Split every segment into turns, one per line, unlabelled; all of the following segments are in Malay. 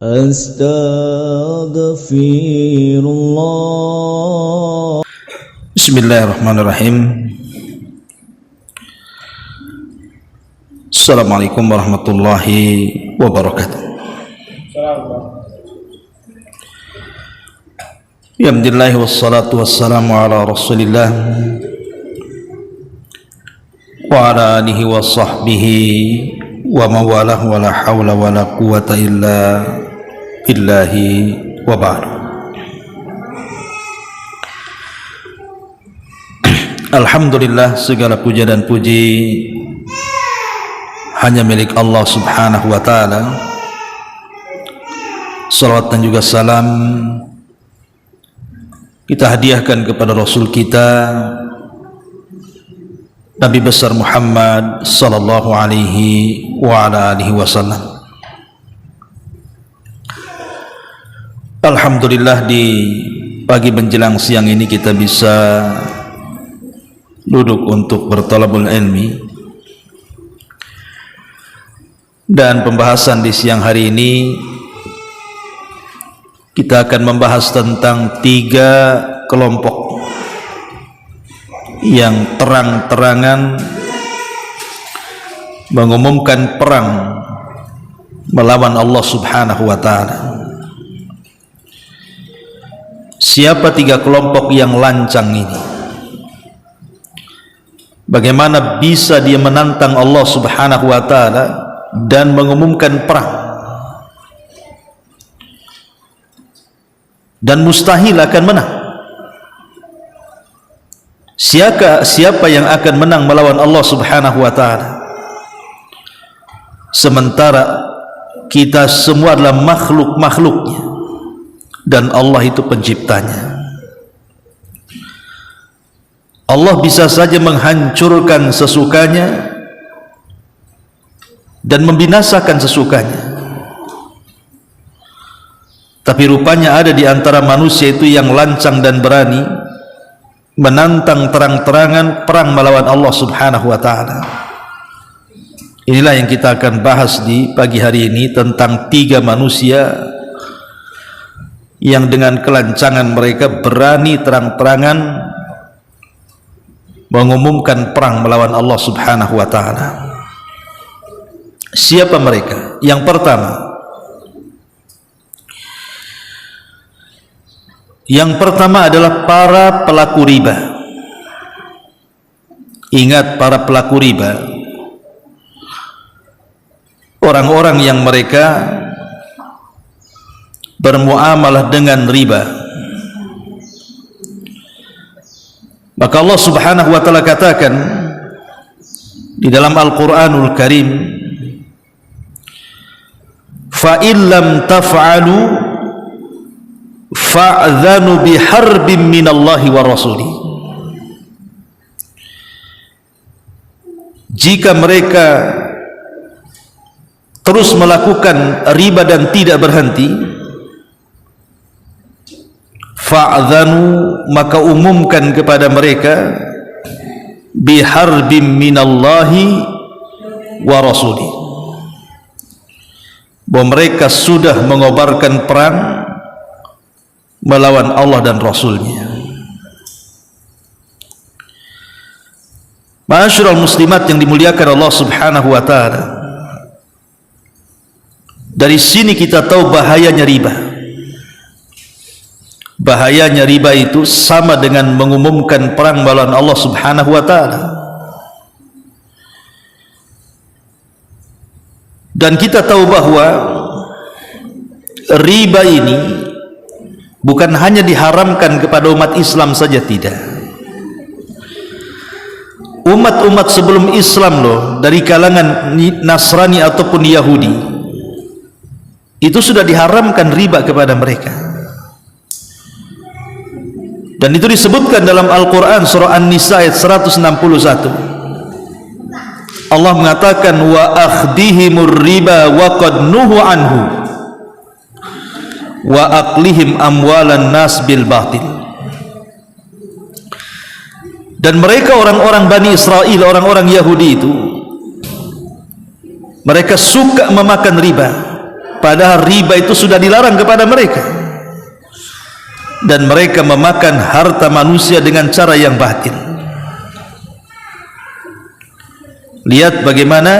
Astaghfirullah.
Bismillahirrahmanirrahim. Assalamualaikum warahmatullahi wabarakatuh. Alhamdulillah wassalatu wassalamu ala rasulillah wa ala alihi wa sahbihi wa mawalah wa la hawla wa la quwata illa billahi wa ba'du. Alhamdulillah, segala puja dan puji hanya milik Allah subhanahu wa ta'ala. Salawat dan juga salam kita hadiahkan kepada Rasul kita Nabi besar Muhammad sallallahu alaihi wa ala alihi wasallam. Alhamdulillah, di pagi menjelang siang ini kita bisa duduk untuk bertalabul ilmi, dan pembahasan di siang hari ini kita akan membahas tentang 3 kelompok yang terang-terangan mengumumkan perang melawan Allah subhanahu wa ta'ala. Siapa 3 kelompok yang lancang ini? Bagaimana bisa dia menantang Allah subhanahu wa ta'ala dan mengumumkan perang, dan mustahil akan menang? Siapa yang akan menang melawan Allah subhanahu wa ta'ala, sementara kita semua adalah makhluk-makhluknya dan Allah itu penciptanya? Allah bisa saja menghancurkan sesukanya dan membinasakan sesukanya, tapi rupanya ada di antara manusia itu yang lancang dan berani menantang terang-terangan perang melawan Allah subhanahu wa ta'ala. Inilah yang kita akan bahas di pagi hari ini, tentang 3 manusia yang dengan kelancangan mereka berani terang-terangan mengumumkan perang melawan Allah subhanahu wa ta'ala. Siapa mereka? Yang pertama adalah para pelaku riba. Ingat, para pelaku riba, orang-orang yang mereka bermuamalah dengan riba. Maka Allah subhanahu wa ta'ala katakan di dalam Al-Quranul Karim, fa illam taf'alu fa'adhanu biharbin minallahi wa rasuli. Jika mereka terus melakukan riba dan tidak berhenti, fa'adhanu, maka umumkan kepada mereka, biharbin minallahi wa rasuli, bahwa mereka sudah mengobarkan perang melawan Allah dan Rasulnya. Ma'asyiral muslimat yang dimuliakan Allah subhanahu wa ta'ala, dari sini kita tahu bahayanya riba. Bahayanya riba itu sama dengan mengumumkan perang melawan Allah subhanahu wa ta'ala. Dan kita tahu bahwa riba ini bukan hanya diharamkan kepada umat Islam saja, tidak. Umat-umat sebelum Islam loh, dari kalangan Nasrani ataupun Yahudi, itu sudah diharamkan riba kepada mereka. Dan itu disebutkan dalam Al-Quran surah An-Nisa ayat 161. Allah mengatakan, wa akhdihimur riba wa qad nuhu anhu wa aqlihim amwalan nas bil batil. Dan mereka orang-orang Bani Israel, orang-orang Yahudi itu, mereka suka memakan riba, padahal riba itu sudah dilarang kepada mereka, dan mereka memakan harta manusia dengan cara yang batil. Lihat bagaimana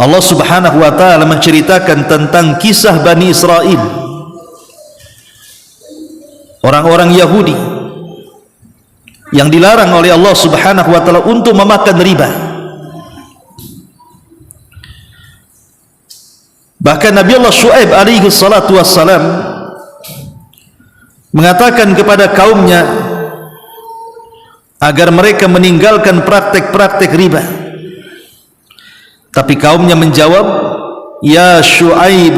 Allah Subhanahu wa ta'ala menceritakan tentang kisah Bani Israel, orang-orang Yahudi yang dilarang oleh Allah Subhanahu wa ta'ala untuk memakan riba. Bahkan Nabi Allah Shu'aib alaihi salatu wassalam mengatakan kepada kaumnya agar mereka meninggalkan praktek-praktek riba. Tapi kaumnya menjawab, "Ya Shu'aib,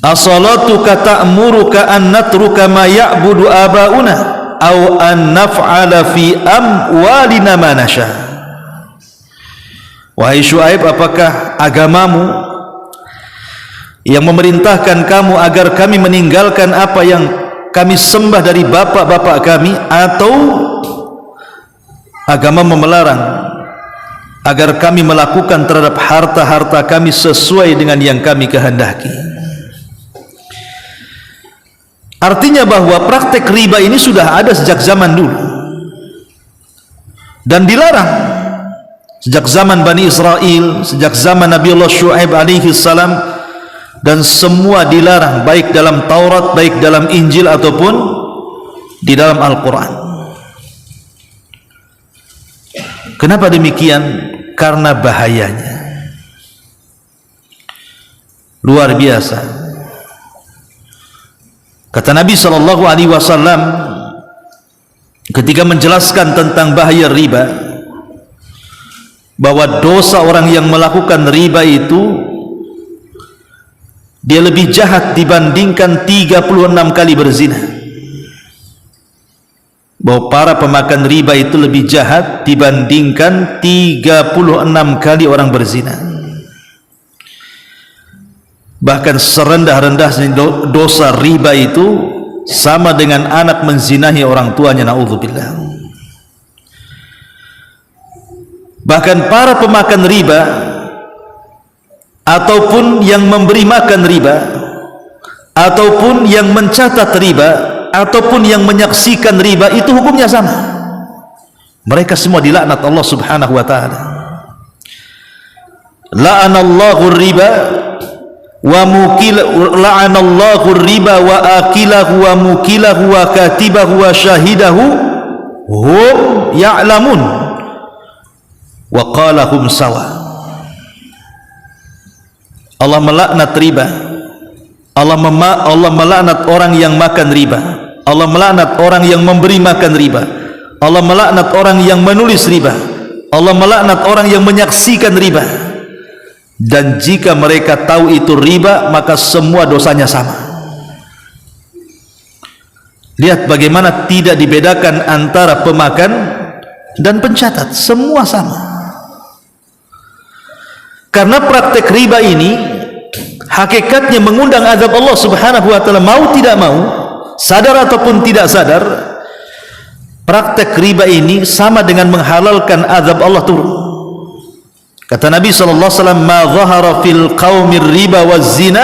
as-salatuka ta'muruka an natruka ma ya'budu aba'una aw an naf'ala fi amwalina ma nasha." Wahai Shu'aib, apakah agamamu yang memerintahkan kamu agar kami meninggalkan apa yang kami sembah dari bapak-bapak kami, atau agama melarang agar kami melakukan terhadap harta-harta kami sesuai dengan yang kami kehendaki? Artinya bahwa praktek riba ini sudah ada sejak zaman dulu dan dilarang sejak zaman Bani Israel, sejak zaman Nabi Allah Shu'aib alaihi salam, dan semua dilarang, baik dalam Taurat, baik dalam Injil ataupun di dalam Al-Quran. Kenapa demikian? Karena bahayanya luar biasa. Kata Nabi SAW ketika menjelaskan tentang bahaya riba, bahwa dosa orang yang melakukan riba itu dia lebih jahat dibandingkan 36 kali berzina. Bahwa para pemakan riba itu lebih jahat dibandingkan 36 kali orang berzina. Bahkan serendah-rendahnya dosa riba itu sama dengan anak menzinahi orang tuanya, na'udzubillah. Bahkan para pemakan riba ataupun yang memberi makan riba, ataupun yang mencatat riba, ataupun yang menyaksikan riba, itu hukumnya sama. Mereka semua dilaknat Allah Subhanahu wa ta'ala. La'anallahu riba wa la'anallahu riba wa akilahu wa mukilahu wa katibahu wa syahidahu hum ya'lamun wa qala hum sawa. Allah melaknat riba, Allah melaknat orang yang makan riba, Allah melaknat orang yang memberi makan riba, Allah melaknat orang yang menulis riba, Allah melaknat orang yang menyaksikan riba. Dan jika mereka tahu itu riba, maka semua dosanya sama. Lihat bagaimana tidak dibedakan antara pemakan dan pencatat, semua sama. Karena praktek riba ini hakikatnya mengundang azab Allah Subhanahu wa ta'ala, mau tidak mau, sadar ataupun tidak sadar. Praktek riba ini sama dengan menghalalkan azab Allah turun. Kata Nabi SAW, "Ma zahara fil qaumir riba waz zina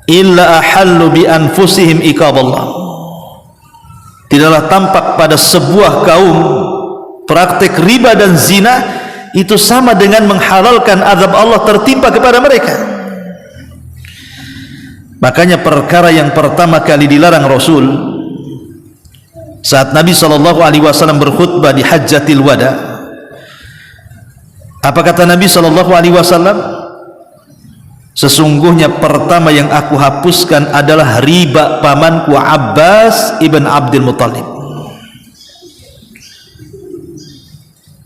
illa ahallu bi anfusihim iqaballah." Tidaklah tampak pada sebuah kaum praktek riba dan zina itu sama dengan menghalalkan azab Allah tertimpa kepada mereka. Makanya perkara yang pertama kali dilarang Rasul saat Nabi SAW berkhutbah di Hajjatil Wada, apa kata Nabi SAW? Sesungguhnya pertama yang aku hapuskan adalah riba pamanku Abbas ibn Abdul Muttalib.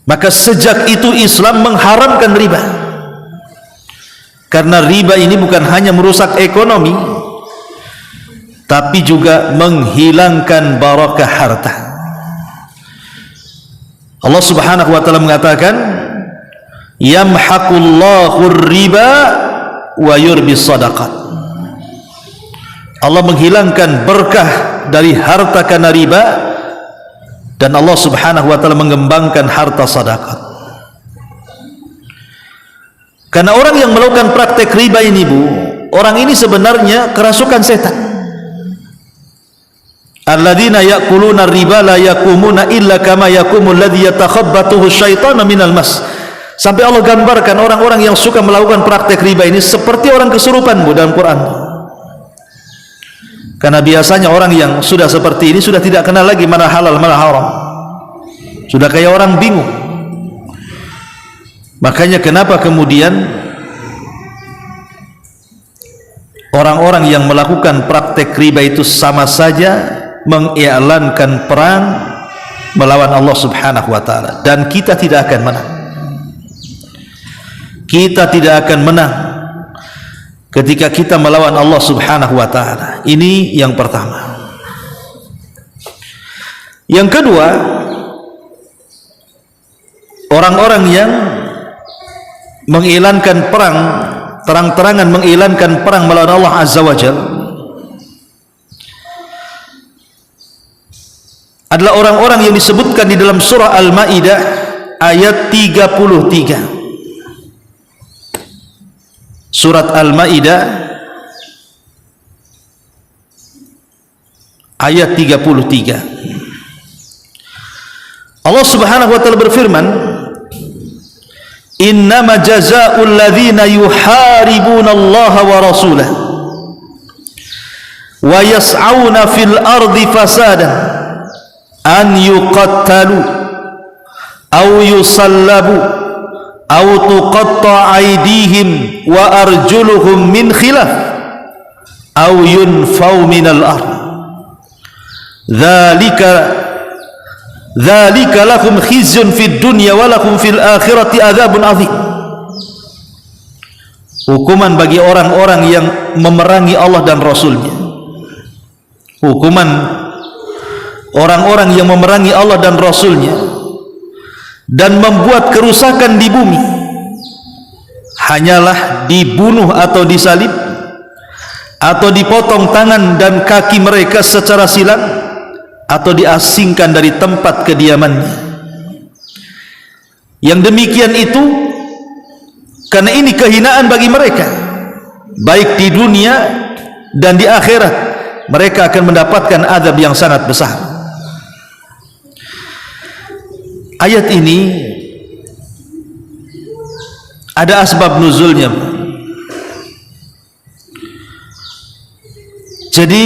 Maka sejak itu Islam mengharamkan riba, karena riba ini bukan hanya merusak ekonomi, tapi juga menghilangkan barakah harta. Allah Subhanahu wa ta'ala mengatakan, "Yamhaqullahu riba wa yurbi sadaqat." Allah menghilangkan berkah dari harta karena riba, dan Allah Subhanahu wa ta'ala mengembangkan harta sedekah. Karena orang yang melakukan praktek riba ini, Bu, orang ini sebenarnya kerasukan setan. Alladzina ya'kuluna riba la yakumuna illa kama yakumul ladzi yatakhabbathu asyaitanu minal mas. Sampai Allah gambarkan orang-orang yang suka melakukan praktek riba ini seperti orang kesurupan, Bu, dalam Quran. Karena biasanya orang yang sudah seperti ini sudah tidak kenal lagi mana halal mana haram. Sudah kayak orang bingung. Makanya kenapa kemudian orang-orang yang melakukan praktek riba itu sama saja mengiklankan perang melawan Allah Subhanahu wa taala, dan kita tidak akan menang. Kita tidak akan menang ketika kita melawan Allah Subhanahu wa taala. Ini yang pertama. Yang kedua, orang-orang yang mengiklankan perang, terang-terangan mengiklankan perang melawan Allah Azza wa Jalla, adalah orang-orang yang disebutkan di dalam surah Al-Maidah ayat 33. Surat Al-Maidah ayat 33. Allah Subhanahu wa taala berfirman, innama jazaa'ul ladzina yuharibuna Allah wa rasulahu wa yas'auna fil ardi fasadan an yuqattalu aw yusallabu aw tuqatta' aydihim wa arjuluhum min khilaf aw yunfaw minal ard dzalika lakum khizyun fid dunya wa lakum fil akhirati adzabun adzim. Hukuman bagi orang-orang yang memerangi Allah dan Rasulnya. Hukuman orang-orang yang memerangi Allah dan Rasulnya dan membuat kerusakan di bumi hanyalah dibunuh atau disalib atau dipotong tangan dan kaki mereka secara silang atau diasingkan dari tempat kediamannya. Yang demikian itu karena ini kehinaan bagi mereka, baik di dunia dan di akhirat mereka akan mendapatkan azab yang sangat besar. Ayat ini ada asbab nuzulnya. Jadi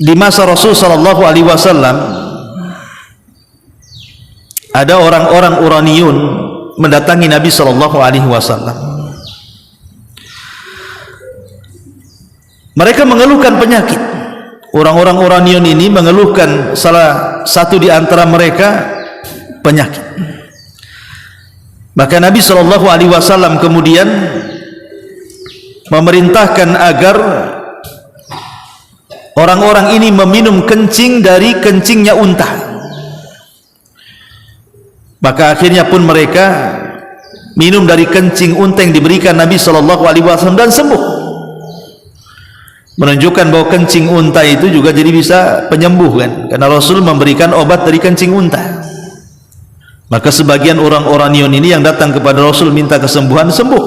di masa Rasul sallallahu alaihi wasallam ada orang-orang Uraniyun mendatangi Nabi sallallahu alaihi wasallam. Mereka mengeluhkan penyakit. Orang-orang Uraniyun ini mengeluhkan salah satu di antara mereka penyakit. Maka Nabi sallallahu alaihi wasallam kemudian memerintahkan agar orang-orang ini meminum kencing dari kencingnya unta. Maka akhirnya pun mereka minum dari kencing unta yang diberikan Nabi sallallahu alaihi wasallam dan sembuh. Menunjukkan bahwa kencing unta itu juga jadi bisa penyembuh, kan? Karena Rasul memberikan obat dari kencing unta. Maka sebagian orang Uraniyun ini yang datang kepada Rasul minta kesembuhan, sembuh.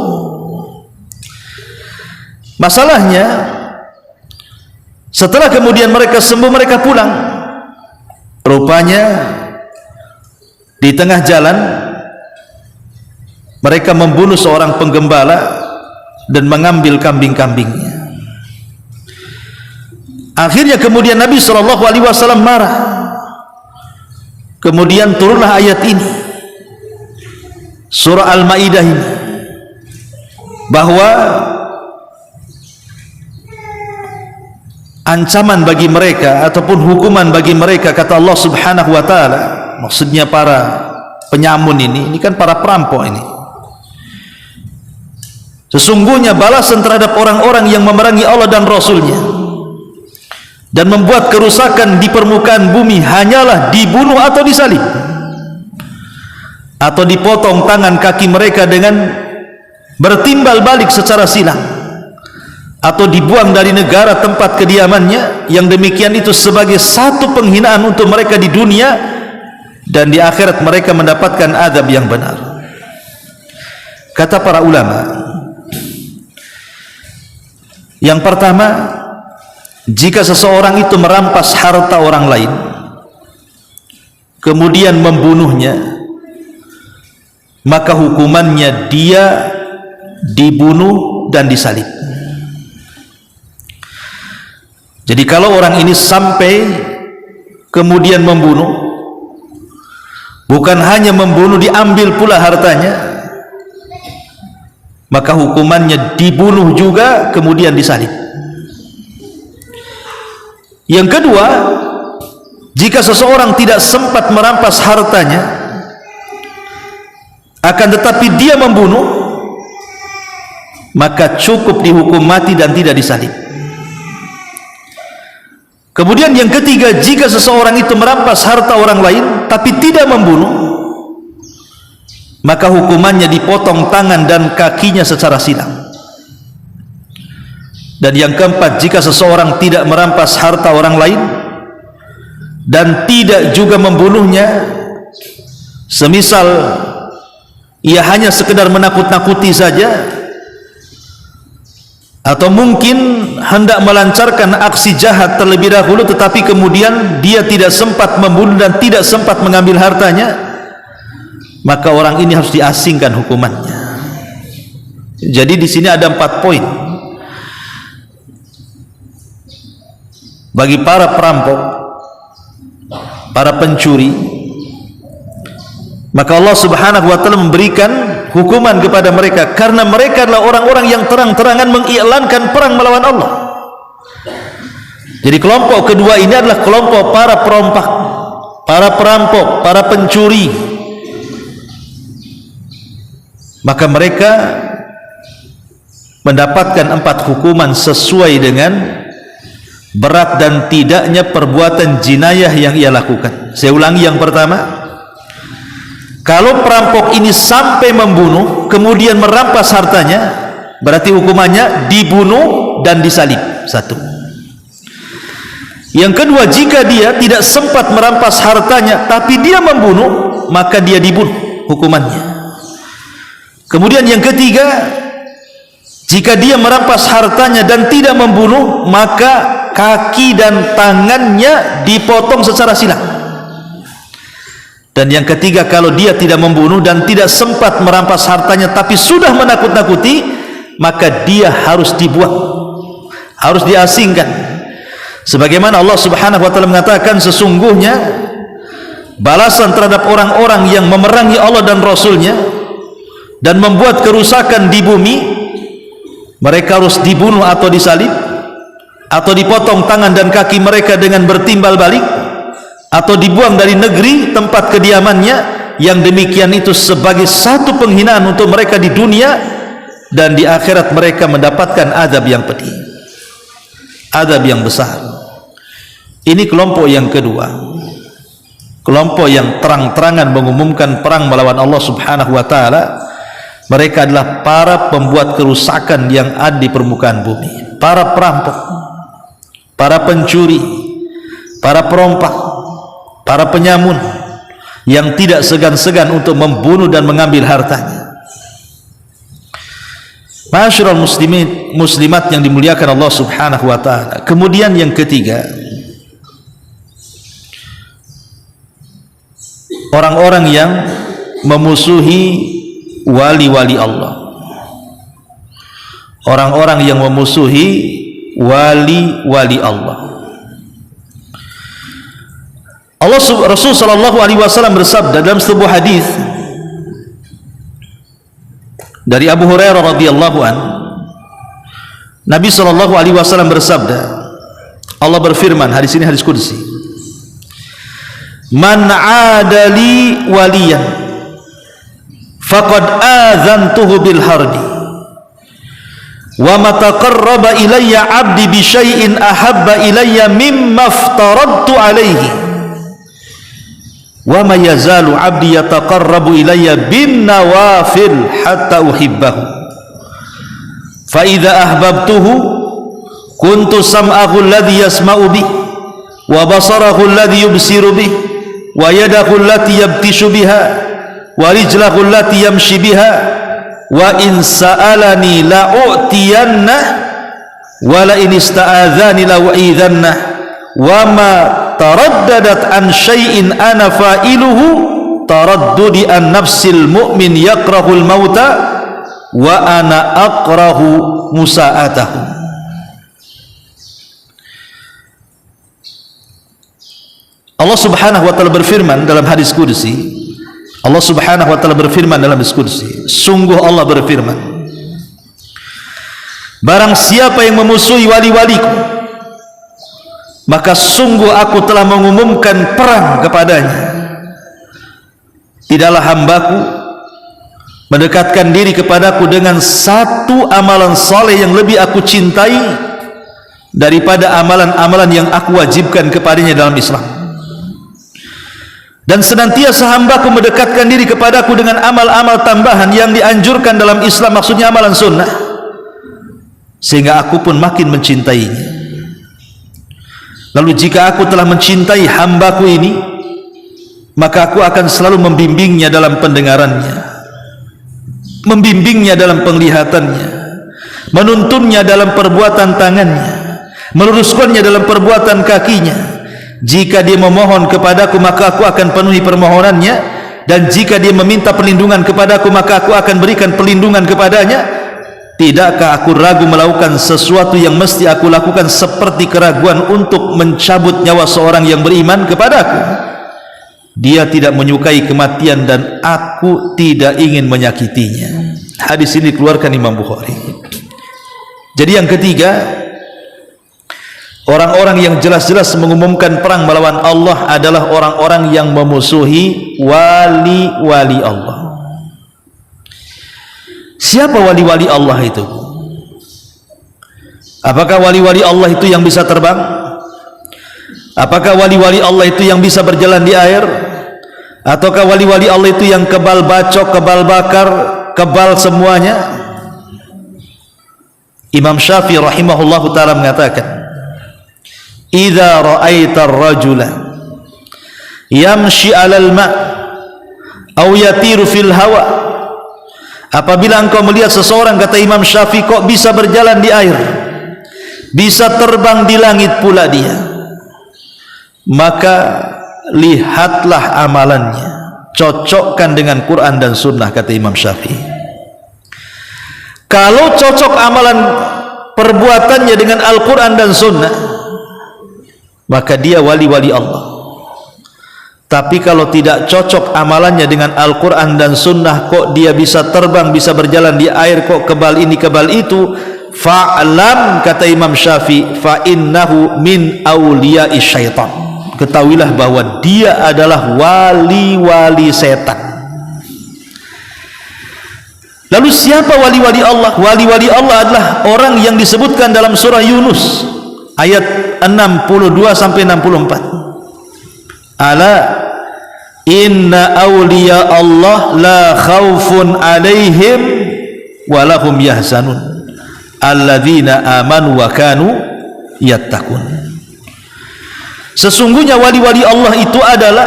Masalahnya setelah kemudian mereka sembuh, mereka pulang. Rupanya di tengah jalan mereka membunuh seorang penggembala dan mengambil kambing-kambingnya. Akhirnya kemudian Nabi SAW marah. Kemudian turunlah ayat ini, surah Al-Maidah ini, bahwa ancaman bagi mereka ataupun hukuman bagi mereka, kata Allah Subhanahu wa taala, maksudnya para penyamun ini kan para perampok ini. Sesungguhnya balasan terhadap orang-orang yang memerangi Allah dan Rasulnya dan membuat kerusakan di permukaan bumi hanyalah dibunuh atau disalib atau dipotong tangan kaki mereka dengan bertimbal balik secara silang atau dibuang dari negara tempat kediamannya. Yang demikian itu sebagai satu penghinaan untuk mereka di dunia, dan di akhirat mereka mendapatkan azab yang benar. Kata para ulama, yang pertama, jika seseorang itu merampas harta orang lain kemudian membunuhnya, maka hukumannya dia dibunuh dan disalib. Jadi kalau orang ini sampai kemudian membunuh, bukan hanya membunuh, diambil pula hartanya, maka hukumannya dibunuh juga kemudian disalib. Yang kedua, jika seseorang tidak sempat merampas hartanya, akan tetapi dia membunuh, maka cukup dihukum mati dan tidak disalib. Kemudian yang ketiga, jika seseorang itu merampas harta orang lain tapi tidak membunuh, maka hukumannya dipotong tangan dan kakinya secara silang. Dan yang keempat, jika seseorang tidak merampas harta orang lain dan tidak juga membunuhnya, semisal ia hanya sekedar menakut-nakuti saja, atau mungkin hendak melancarkan aksi jahat terlebih dahulu tetapi kemudian dia tidak sempat membunuh dan tidak sempat mengambil hartanya, maka orang ini harus diasingkan hukumannya. Jadi di sini ada 4 poin bagi para perampok, para pencuri. Maka Allah Subhanahu wa taala memberikan hukuman kepada mereka karena mereka adalah orang-orang yang terang-terangan mengiklankan perang melawan Allah. Jadi kelompok kedua ini adalah kelompok para perompak, para perampok, para pencuri. Maka mereka mendapatkan 4 hukuman sesuai dengan berat dan tidaknya perbuatan jinayah yang ia lakukan. Saya ulangi, yang pertama, kalau perampok ini sampai membunuh kemudian merampas hartanya, berarti hukumannya dibunuh dan disalib. 1. Yang kedua, jika dia tidak sempat merampas hartanya tapi dia membunuh, maka dia dibunuh hukumannya. Kemudian yang ketiga, jika dia merampas hartanya dan tidak membunuh, maka kaki dan tangannya dipotong secara silang. Dan yang ketiga, kalau dia tidak membunuh dan tidak sempat merampas hartanya tapi sudah menakut-nakuti, maka dia harus dibuang, harus diasingkan. Sebagaimana Allah Subhanahu wa taala mengatakan, sesungguhnya balasan terhadap orang-orang yang memerangi Allah dan Rasulnya dan membuat kerusakan di bumi, mereka harus dibunuh atau disalib, atau dipotong tangan dan kaki mereka dengan bertimbal balik, atau dibuang dari negeri tempat kediamannya. Yang demikian itu sebagai satu penghinaan untuk mereka di dunia, dan di akhirat mereka mendapatkan azab yang pedih, azab yang besar. Ini kelompok yang kedua, kelompok yang terang-terangan mengumumkan perang melawan Allah Subhanahu wa taala. Mereka adalah para pembuat kerusakan yang ada di permukaan bumi, para perampok, para pencuri, para perompak, para penyamun yang tidak segan-segan untuk membunuh dan mengambil hartanya. Ma'asyiral muslimin, muslimat yang dimuliakan Allah Subhanahu wa taala. Kemudian yang ketiga, orang-orang yang memusuhi wali-wali Allah, orang-orang yang memusuhi wali-wali Allah. Rasul sallallahu alaihi wasallam bersabda dalam sebuah hadis dari Abu Hurairah radhiyallahu an, Nabi sallallahu alaihi wasallam bersabda, Allah berfirman, hadis ini hadis qudsi, man adali waliyan faqad azantuhu bil harbi wa ma taqarraba ilayya 'abdi bi syai'in ahabba ilayya mimma aftaradtu alayhi wa ma yazalu 'abdi yataqarrabu ilayya bin nawafil hatta uhibbahu fa idza ahbabtuhu kuntu sam'ahu alladhi yasma'u bih wa basarahu alladhi yubsiru bih wa yadahu allati yabtishu biha wa rijlahu allati yamshi biha wa in sa'alani la'u'tiyanna wa la in ista'adzani la'u'idhanna wa ma taraddadat an syai'in ana fa'iluhu taraddudi an nafsil mu'min yakrahul mauta wa ana akrahu musa'atahu. Allah subhanahu wa ta'ala berfirman dalam hadis qudsi, Allah subhanahu wa ta'ala berfirman dalam hadis qudsi, sungguh Allah berfirman, barang siapa yang memusuhi wali-waliku, maka sungguh aku telah mengumumkan perang kepadanya. Tidaklah hambaku mendekatkan diri kepadaku dengan satu amalan saleh yang lebih aku cintai daripada amalan-amalan yang aku wajibkan kepadanya dalam Islam. Dan senantiasa hambaku mendekatkan diri kepadaku dengan amal-amal tambahan yang dianjurkan dalam Islam, maksudnya amalan sunnah, sehingga aku pun makin mencintainya. Lalu jika aku telah mencintai hambaku ini, maka aku akan selalu membimbingnya dalam pendengarannya, membimbingnya dalam penglihatannya, menuntunnya dalam perbuatan tangannya, meluruskannya dalam perbuatan kakinya. Jika dia memohon kepadaku, maka aku akan penuhi permohonannya, dan jika dia meminta perlindungan kepadaku, maka aku akan berikan perlindungan kepadanya. Tidakkah aku ragu melakukan sesuatu yang mesti aku lakukan, seperti keraguan untuk mencabut nyawa seorang yang beriman kepadaku? Dia tidak menyukai kematian dan aku tidak ingin menyakitinya. Hadis ini dikeluarkan Imam Bukhari. Jadi yang ketiga, orang-orang yang jelas-jelas mengumumkan perang melawan Allah adalah orang-orang yang memusuhi wali-wali Allah. Siapa wali-wali Allah itu? Apakah wali-wali Allah itu yang bisa terbang? Apakah wali-wali Allah itu yang bisa berjalan di air? Ataukah wali-wali Allah itu yang kebal bacok, kebal bakar, kebal semuanya? Imam Syafi'i rahimahullahu ta'ala mengatakan, idza ra'aita ar-rajula yamshi 'alal ma' aw yatiru fil hawa, apabila engkau melihat seseorang, kata Imam Syafi'i, kok bisa berjalan di air, bisa terbang di langit pula dia, maka lihatlah amalannya, cocokkan dengan Quran dan Sunnah, kata Imam Syafi'i. Kalau cocok amalan perbuatannya dengan Al-Quran dan Sunnah, maka dia wali-wali Allah. Tapi kalau tidak cocok amalannya dengan Al-Quran dan Sunnah, kok dia bisa terbang, bisa berjalan di air, kok kebal ini kebal itu, fa'lam, kata Imam Syafi'i, fa'innahu min awliya'i syaitan, ketahuilah bahwa dia adalah wali-wali setan. Lalu siapa wali-wali Allah? Wali-wali Allah adalah orang yang disebutkan dalam surah Yunus ayat 62 sampai 64. Ala inna awliya Allah la khaufun alaihim wa lahum yahzanun alladzina amanu wa kanu yattaqun. Sesungguhnya wali-wali Allah itu adalah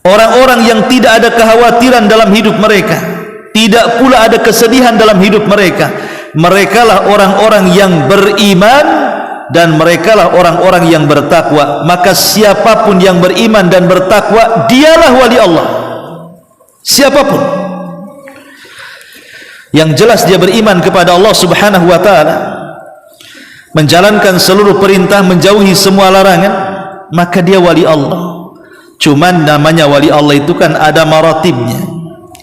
orang-orang yang tidak ada kekhawatiran dalam hidup mereka, tidak pula ada kesedihan dalam hidup mereka. Merekalah orang-orang yang beriman dan merekalah orang-orang yang bertakwa. Maka siapapun yang beriman dan bertakwa, dialah wali Allah. Siapapun yang jelas dia beriman kepada Allah Subhanahu wa ta'ala, menjalankan seluruh perintah, menjauhi semua larangan, maka dia wali Allah. Cuman namanya wali Allah itu kan ada maratibnya,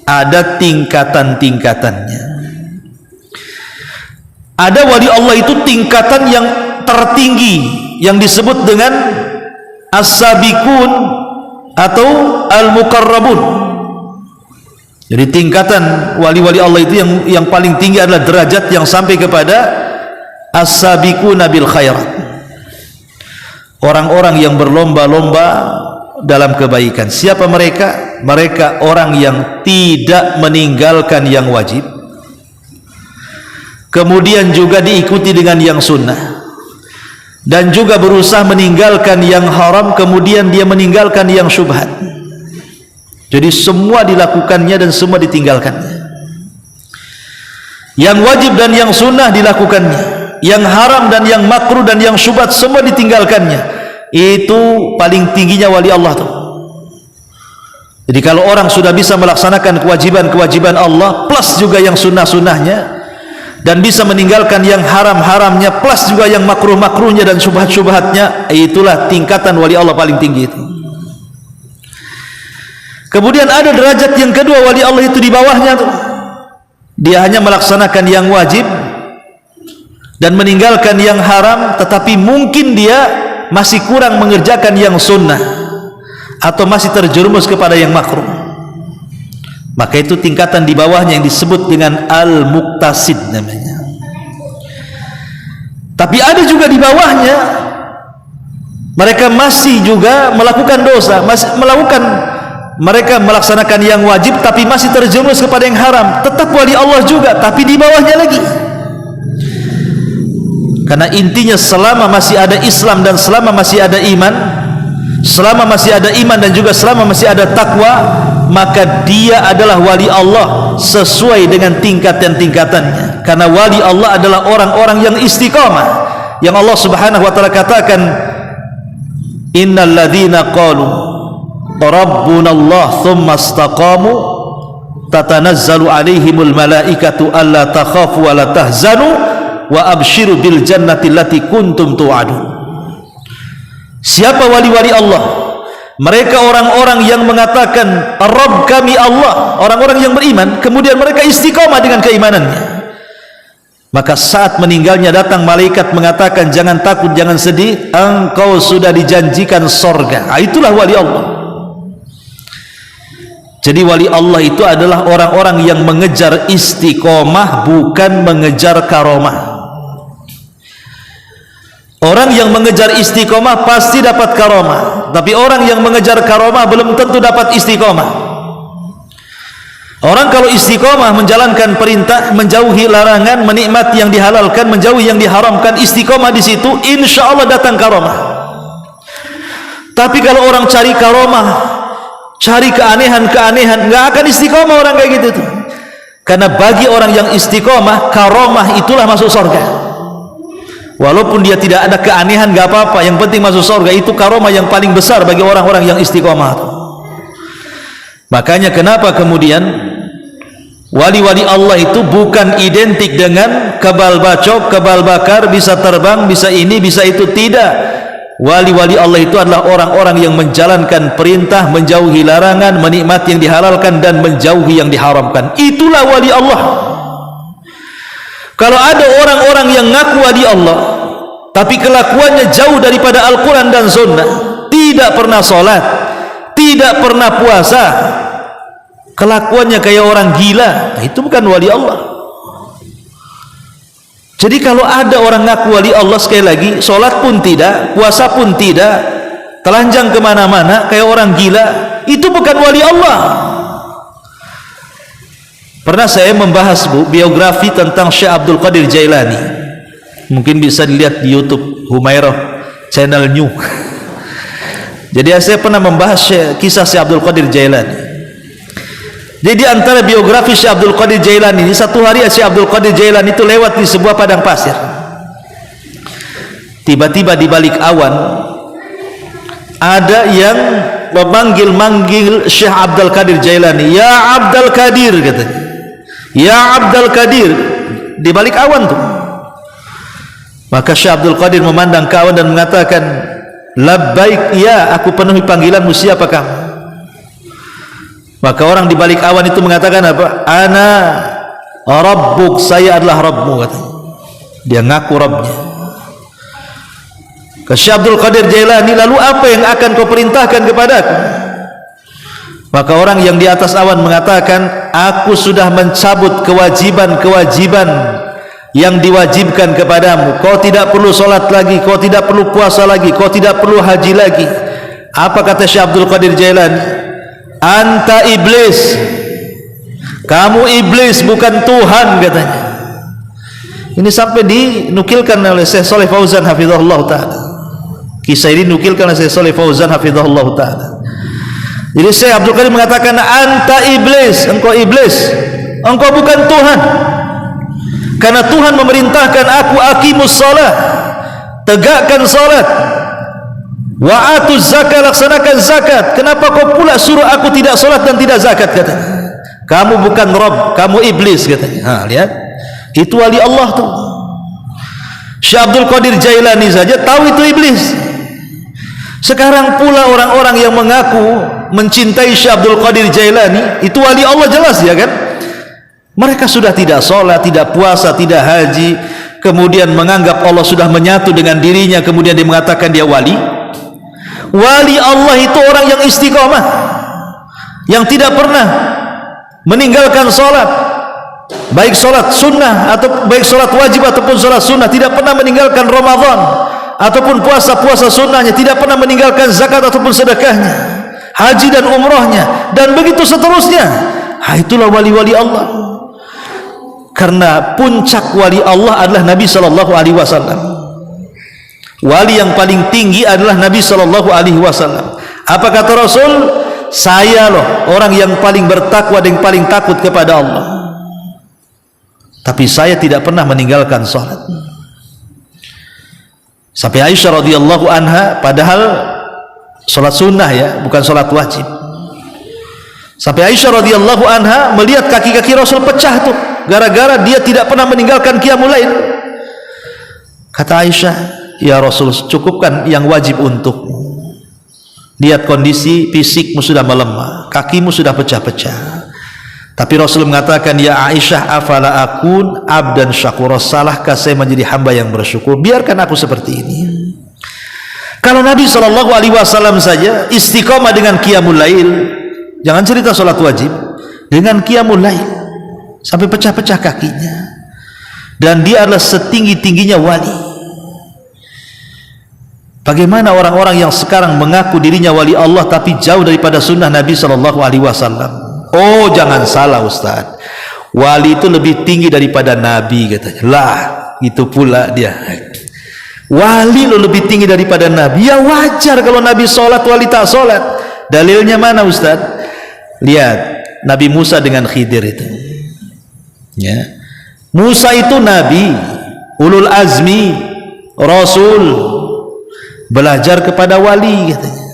ada tingkatan-tingkatannya. Ada wali Allah itu tingkatan yang tertinggi yang disebut dengan as-sabiqun atau al-muqarrabun. Jadi tingkatan wali-wali Allah itu yang paling tinggi adalah derajat yang sampai kepada as-sabiquna bil khairat, orang-orang yang berlomba-lomba dalam kebaikan. Siapa mereka? Mereka orang yang tidak meninggalkan yang wajib, kemudian juga diikuti dengan yang sunnah, dan juga berusaha meninggalkan yang haram, kemudian dia meninggalkan yang syubhat. Jadi semua dilakukannya dan semua ditinggalkannya. Yang wajib dan yang sunnah dilakukannya, yang haram dan yang makruh dan yang syubhat semua ditinggalkannya. Itu paling tingginya wali Allah tuh. Jadi kalau orang sudah bisa melaksanakan kewajiban-kewajiban Allah plus juga yang sunnah-sunnahnya, dan bisa meninggalkan yang haram-haramnya plus juga yang makruh-makruhnya dan syubhat-syubhatnya, itulah tingkatan wali Allah paling tinggi itu. Kemudian ada derajat yang kedua, wali Allah itu di bawahnya tuh. Dia hanya melaksanakan yang wajib dan meninggalkan yang haram, tetapi mungkin dia masih kurang mengerjakan yang sunnah atau masih terjerumus kepada yang makruh. Maka itu tingkatan di bawahnya yang disebut dengan al-muqtasid namanya. Tapi ada juga di bawahnya mereka masih juga melakukan dosa, masih mereka melaksanakan yang wajib tapi masih terjerumus kepada yang haram, tetap wali Allah juga, tapi di bawahnya lagi. Karena intinya selama masih ada Islam dan selama masih ada iman, selama masih ada iman dan juga selama masih ada takwa, maka dia adalah wali Allah sesuai dengan tingkatan-tingkatannya. Karena wali Allah adalah orang-orang yang istiqamah, yang Allah Subhanahu wa taala katakan, innal ladzina qalu rabbuna Allah thumma istaqamu tatanazzalu alaihimul malaikatu alla takhafu wa la tahzanu wa abshiru bil jannati allati kuntum tu'adun. Siapa wali-wali Allah? Mereka orang-orang yang mengatakan Rabb kami Allah, orang-orang yang beriman, kemudian mereka istiqamah dengan keimanannya. Maka saat meninggalnya datang malaikat mengatakan, jangan takut, jangan sedih, engkau sudah dijanjikan sorga. Itulah wali Allah. Jadi wali Allah itu adalah orang-orang yang mengejar istiqamah, bukan mengejar karomah. Orang yang mengejar istiqomah pasti dapat karomah, tapi orang yang mengejar karomah belum tentu dapat istiqomah. Orang kalau istiqomah menjalankan perintah, menjauhi larangan, menikmati yang dihalalkan, menjauhi yang diharamkan, istiqomah di situ, insya Allah datang karomah. Tapi kalau orang cari karomah, cari keanehan-keanehan, nggak akan istiqomah orang kayak gitu tuh. Karena bagi orang yang istiqomah, karomah itulah masuk surga. Walaupun dia tidak ada keanehan, gak apa-apa, yang penting masuk surga. Itu karomah yang paling besar bagi orang-orang yang istiqomah. Makanya kenapa kemudian wali-wali Allah itu bukan identik dengan kebal bacok, kebal bakar, bisa terbang, bisa ini, bisa itu. Tidak. Wali-wali Allah itu adalah orang-orang yang menjalankan perintah, menjauhi larangan, menikmati yang dihalalkan dan menjauhi yang diharamkan. Itulah wali Allah. Kalau ada orang-orang yang ngaku wali Allah tapi kelakuannya jauh daripada Al-Quran dan Sunnah, tidak pernah sholat, tidak pernah puasa, kelakuannya kayak orang gila, itu bukan wali Allah. Jadi kalau ada orang ngaku wali Allah, sekali lagi, sholat pun tidak, puasa pun tidak, telanjang kemana-mana kayak orang gila, itu bukan wali Allah. Pernah saya membahas biografi tentang Syekh Abdul Qadir Jailani. Mungkin bisa dilihat di YouTube Humairah channel new. Jadi saya pernah membahas kisah Syekh Abdul Qadir Jailani. Jadi antara biografi Syekh Abdul Qadir Jailani ini, satu hari Syekh Abdul Qadir Jailani itu lewat di sebuah padang pasir. Tiba-tiba di balik awan ada yang memanggil-manggil Syekh Abdul Qadir Jailani, ya Abdul Qadir, katanya. Ya Abdul Qadir, di balik awan tuh. Maka Syekh Abdul Qadir memandang ke awan dan mengatakan, labbaik, ya, aku penuhi panggilanmu, siapa kamu? Maka orang di balik awan itu mengatakan apa? Ana Rabbuk, saya adalah Rabbmu, katanya. Dia ngaku Rabbnya. Ke Syekh Abdul Qadir Jailani, lalu apa yang akan kau perintahkan kepadaku? Maka orang yang di atas awan mengatakan, aku sudah mencabut kewajiban-kewajiban yang diwajibkan kepadamu. Kau tidak perlu solat lagi, kau tidak perlu puasa lagi, kau tidak perlu haji lagi. Apa kata Syekh Abdul Qadir Jailani? Anta iblis, kamu iblis, bukan Tuhan, katanya. Ini sampai dinukilkan oleh Syekh Shalih Fauzan hafizahullah ta'ala. Kisah ini dinukilkan oleh Syekh Shalih Fauzan hafizahullah ta'ala. Jadi Syekh Abdul Qadir mengatakan, anta iblis, engkau iblis, engkau bukan Tuhan. Karena Tuhan memerintahkan aku, aqimus shalah, tegakkan salat, wa atuz zakat, laksanakan zakat. Kenapa kau pula suruh aku tidak salat dan tidak zakat? Katanya, kamu bukan Rabb, kamu iblis, katanya. Lihat, itu wali Allah tuh. Syekh Abdul Qadir Jailani saja tahu itu iblis. Sekarang pula orang-orang yang mengaku mencintai Syekh Abdul Qadir Jailani, itu wali Allah jelas, ya kan? Mereka sudah tidak sholat, tidak puasa, tidak haji, kemudian menganggap Allah sudah menyatu dengan dirinya, kemudian dia mengatakan dia wali. Wali Allah itu orang yang istiqomah, yang tidak pernah meninggalkan sholat, baik sholat sunnah atau baik sholat wajib ataupun sholat sunnah, tidak pernah meninggalkan Ramadan ataupun puasa sunnahnya, tidak pernah meninggalkan zakat ataupun sedekahnya, haji dan umrohnya, dan begitu seterusnya. Itulah wali-wali Allah. Karena puncak wali Allah adalah Nabi sallallahu alaihi wasallam. Wali yang paling tinggi adalah Nabi sallallahu alaihi wasallam. Apa kata Rasul? Saya loh orang yang paling bertakwa dan paling takut kepada Allah. Tapi saya tidak pernah meninggalkan salat. Sampai Aisyah radhiyallahu anha, padahal salat sunnah ya, bukan salat wajib. Sampai Aisyah radhiyallahu anha melihat kaki-kaki Rasul pecah tuh, gara-gara dia tidak pernah meninggalkan qiyamul lail. Kata Aisyah, ya Rasul, cukupkan yang wajib untukmu. Lihat kondisi fisikmu sudah melemah, kakimu sudah pecah-pecah. Tapi Rasul mengatakan, ya Aisyah, afala akun abdan syakura, salahkah saya menjadi hamba yang bersyukur? Biarkan aku seperti ini. Kalau Nabi SAW saja istiqomah dengan qiyamul lail, jangan cerita sholat wajib, dengan qiyamul lail sampai pecah-pecah kakinya, dan dia adalah setinggi-tingginya wali. Bagaimana orang-orang yang sekarang mengaku dirinya wali Allah tapi jauh daripada sunnah Nabi SAW? Oh, jangan salah Ustaz, wali itu lebih tinggi daripada Nabi, katanya. Lah, itu pula dia, wali lo lebih tinggi daripada Nabi. Ya wajar kalau Nabi sholat, wali tak sholat. Dalilnya mana Ustaz? Lihat Nabi Musa dengan Khidir itu, ya. Musa itu Nabi, ulul azmi, Rasul, belajar kepada wali, katanya.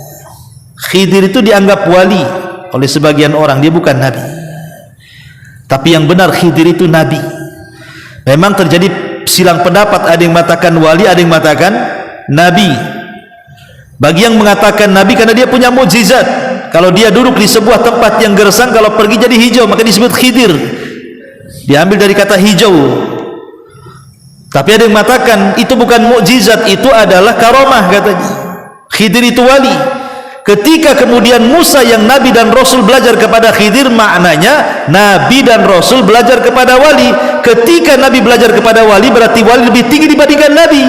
Khidir itu dianggap wali oleh sebagian orang, dia bukan Nabi. Tapi yang benar Khidir itu Nabi. Memang terjadi silang pendapat, ada yang mengatakan wali, ada yang mengatakan Nabi. Bagi yang mengatakan Nabi karena dia punya mukjizat, kalau dia duduk di sebuah tempat yang gersang, kalau pergi jadi hijau, maka disebut Khidir, diambil dari kata hijau. Tapi ada yang mengatakan itu bukan mukjizat, itu adalah karomah, katanya. Khidir itu wali. Ketika kemudian Musa yang Nabi dan Rasul belajar kepada Khidir, maknanya Nabi dan Rasul belajar kepada wali. Ketika Nabi belajar kepada wali, berarti wali lebih tinggi dibandingkan Nabi.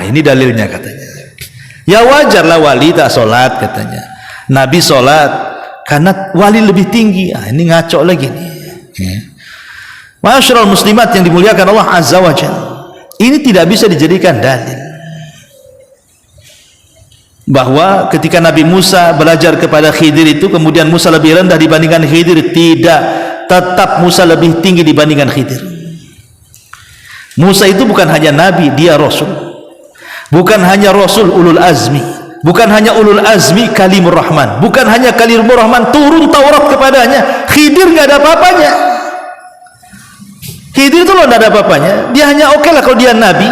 Ini dalilnya, katanya. Ya wajarlah wali tak sholat, katanya. Nabi sholat karena wali lebih tinggi. Ini ngaco lagi nih. Ma'asyiral muslimat yang dimuliakan Allah Azza wa Jalla, ini tidak bisa dijadikan dalil bahwa ketika Nabi Musa belajar kepada Khidir itu kemudian Musa lebih rendah dibandingkan Khidir. Tidak, tetap Musa lebih tinggi dibandingkan Khidir. Musa itu bukan hanya Nabi, dia Rasul. Bukan hanya Rasul, ulul azmi. Bukan hanya ulul azmi, kalimur rahman. Bukan hanya kalimur rahman, turun Taurat kepadanya. Khidir nggak ada apa-apanya. Khidir itu loh nggak ada apa-apanya. Dia hanya oke lah kalau dia Nabi,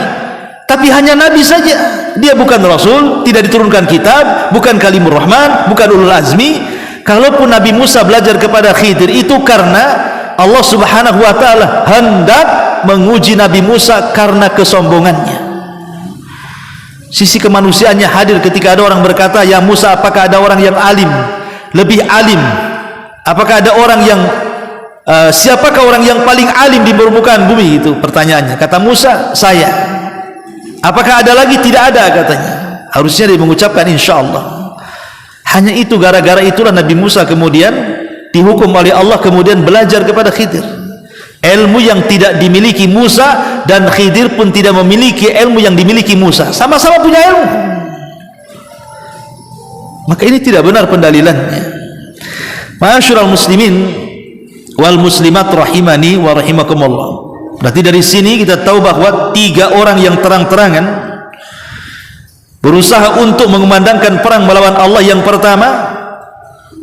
tapi hanya Nabi saja. Dia bukan Rasul, tidak diturunkan kitab, bukan kalimur rahman, bukan ulul azmi. Kalaupun Nabi Musa belajar kepada Khidir, itu karena Allah subhanahu wa ta'ala hendak menguji Nabi Musa karena kesombongannya. Sisi kemanusiaannya hadir ketika ada orang berkata, ya Musa, apakah ada orang yang alim, lebih alim? Apakah ada orang yang siapakah orang yang paling alim di permukaan bumi? Itu pertanyaannya. Kata Musa, saya. Apakah ada lagi? Tidak ada, katanya. Harusnya dia mengucapkan insyaallah. Hanya itu, gara-gara itulah Nabi Musa kemudian dihukum oleh Allah, kemudian belajar kepada Khidir. Ilmu yang tidak dimiliki Musa, dan Khidir pun tidak memiliki ilmu yang dimiliki Musa. Sama-sama punya ilmu. Maka ini tidak benar pendalilannya. Ma'asyiral muslimin wal muslimat rahimani wa rahimakumullah. Berarti dari sini kita tahu bahwa 3 orang yang terang-terangan berusaha untuk mengumandangkan perang melawan Allah. Yang pertama,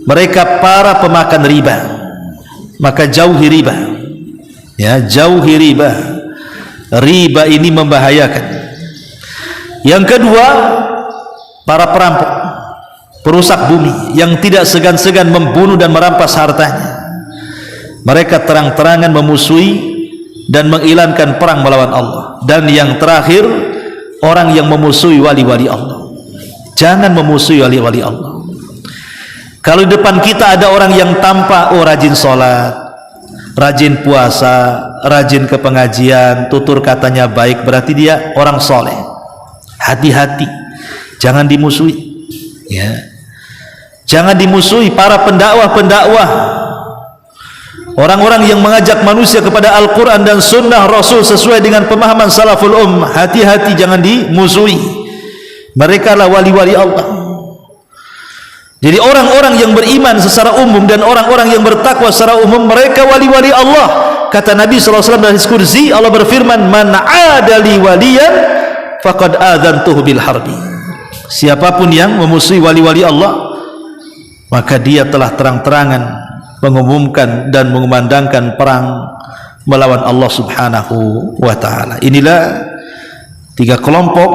mereka para pemakan riba, maka jauhi riba. Ya, jauhi riba. Riba ini membahayakan. Yang kedua, para perampok, perusak bumi yang tidak segan-segan membunuh dan merampas hartanya. Mereka terang-terangan memusuhi dan mengilankan perang melawan Allah. Dan yang terakhir, orang yang memusuhi wali-wali Allah. Jangan memusuhi wali-wali Allah. Kalau di depan kita ada orang yang tampak rajin sholat, rajin puasa, rajin ke pengajian, tutur katanya baik, berarti dia orang soleh. Hati-hati, jangan dimusuhi. Ya, jangan dimusuhi para pendakwah-pendakwah, orang-orang yang mengajak manusia kepada Al-Quran dan Sunnah Rasul sesuai dengan pemahaman salaful hati-hati, jangan dimusuhi. Mereka lah wali-wali Allah. Jadi orang-orang yang beriman secara umum dan orang-orang yang bertakwa secara umum, mereka wali-wali Allah. Kata Nabi SAW dalam hadis kursi, Allah berfirman, man adali waliyan faqad adzantuhu bil harbi. Siapapun yang memusuhi wali-wali Allah, maka dia telah terang-terangan mengumumkan dan mengumandangkan perang melawan Allah Subhanahu wa ta'ala. Inilah 3 kelompok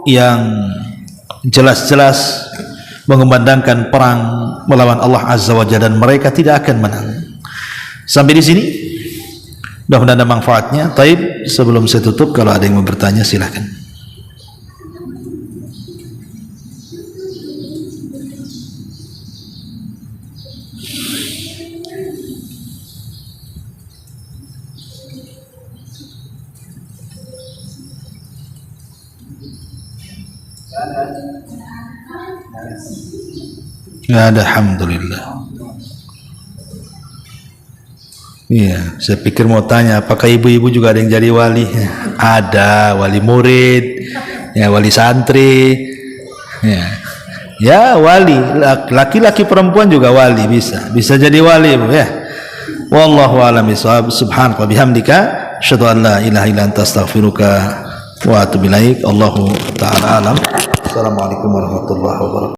yang jelas-jelas mengumandangkan perang melawan Allah Azza wa Jalla, dan mereka tidak akan menang. Sampai di sini mudah-mudahan ada manfaatnya. Taib, sebelum saya tutup, kalau ada yang mau bertanya silakan. Ya ada, alhamdulillah. Iya, saya pikir mau tanya apakah ibu-ibu juga ada yang jadi wali? Ada, wali murid, ya wali santri, ya wali, laki-laki perempuan juga wali, bisa jadi wali, ibu ya. Wallahu a'lam bishawab. Subhanaka wa bihamdika asyhadu an la ilaha illa anta astaghfiruka wa atubu ilaik. Allahu ta'ala alam. Assalamualaikum warahmatullahi wabarakatuh.